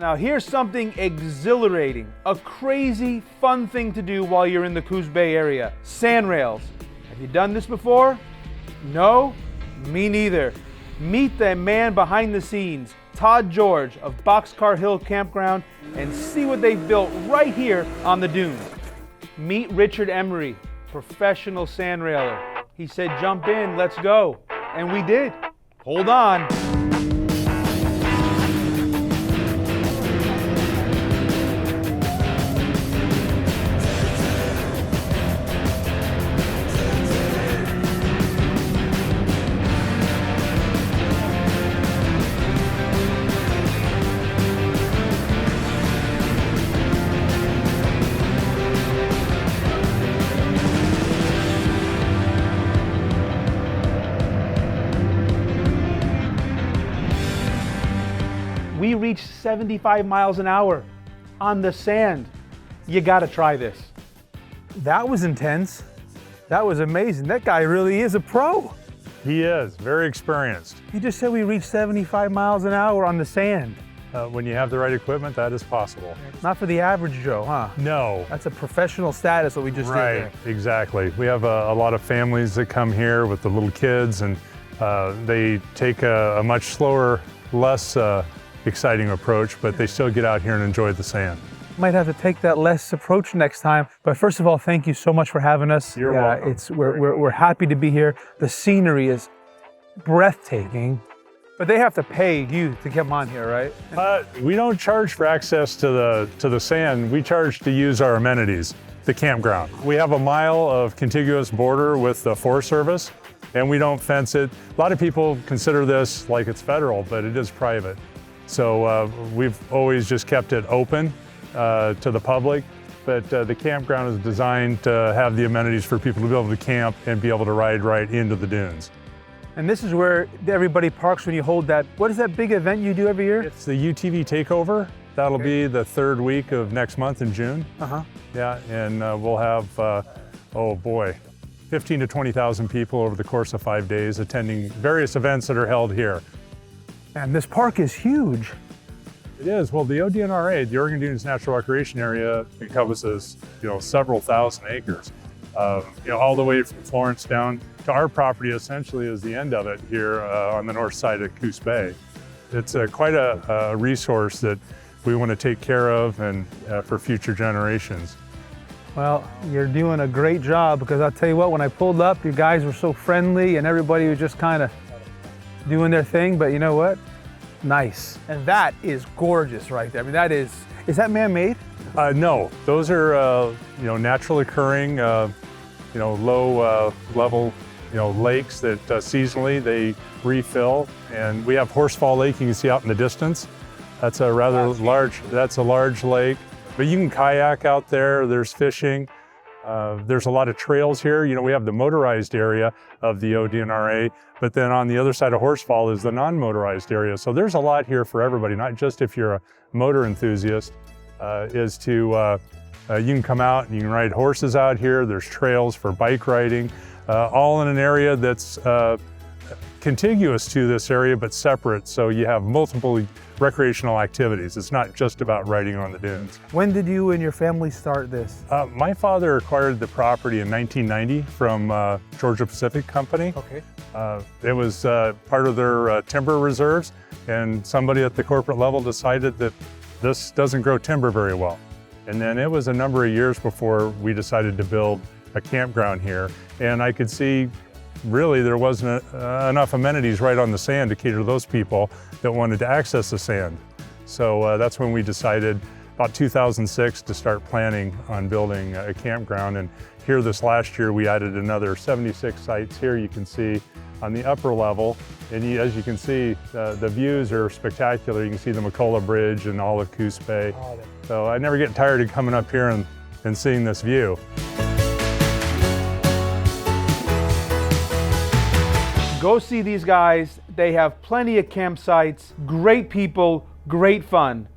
Now here's something exhilarating, a crazy fun thing to do while you're in the Coos Bay area. Sandrails. Have you done this before? No? Me neither. Meet the man behind the scenes, Todd George of Boxcar Hill Campground, and see what they've built right here on the dunes. Meet Richard Emery, professional sandrailer. He said, jump in, let's go. And we did. Hold on. We reached 75 miles an hour on the sand. You gotta try this. That was intense. That was amazing. That guy really is a pro. He is, very experienced. You just said we reached 75 miles an hour on the sand. When you have the right equipment, that is possible. Not for the average Joe, huh? No. That's a professional status what we just did there. Right, exactly. We have a lot of families that come here with the little kids, and they take a much slower, less exciting approach, but they still get out here and enjoy the sand. Might have to take that less approach next time. But first of all, thank you so much for having us. You're welcome. We're happy to be here. The scenery is breathtaking. But they have to pay you to come on here, right? We don't charge for access to the sand. We charge to use our amenities, the campground. We have a mile of contiguous border with the Forest Service, and we don't fence it. A lot of people consider this like it's federal, but it is private. So we've always just kept it open to the public, but the campground is designed to have the amenities for people to be able to camp and be able to ride right into the dunes. And this is where everybody parks when you hold that, what is that big event you do every year? It's the UTV Takeover. That'll be the third week of next month in June. Yeah, and we'll have, oh boy, 15 to 20,000 people over the course of 5 days attending various events that are held here. And this park is huge. It is. Well, the ODNRA, the Oregon Dunes Natural Recreation Area, encompasses, several thousand acres. All the way from Florence down to our property essentially is the end of it here on the north side of Coos Bay. It's quite a resource that we want to take care of and for future generations. Well, you're doing a great job, because I'll tell you what, when I pulled up, you guys were so friendly and everybody was just kind of doing their thing, but you know what? Nice. And that is gorgeous right there. I mean, is that man-made? No, those are, naturally occurring, low level, lakes that seasonally they refill. And we have Horsefall Lake you can see out in the distance. That's a rather large lake, but you can kayak out there, there's fishing. There's a lot of trails here. We have the motorized area of the ODNRA, but then on the other side of Horsefall is the non-motorized area. So there's a lot here for everybody, not just if you're a motor enthusiast, you can come out and you can ride horses out here. There's trails for bike riding, all in an area that's contiguous to this area, but separate. So you have multiple recreational activities. It's not just about riding on the dunes. When did you and your family start this? My father acquired the property in 1990 from Georgia Pacific Company. Okay. It was part of their timber reserves, and somebody at the corporate level decided that this doesn't grow timber very well. And then it was a number of years before we decided to build a campground here. And I could see really there wasn't enough amenities right on the sand to cater to those people that wanted to access the sand. So that's when we decided about 2006 to start planning on building a campground. And here this last year we added another 76 sites here you can see on the upper level. And as you can see, the views are spectacular. You can see the McCullough Bridge and all of Coos Bay. So I never get tired of coming up here and seeing this view. Go see these guys. They have plenty of campsites, great people, great fun.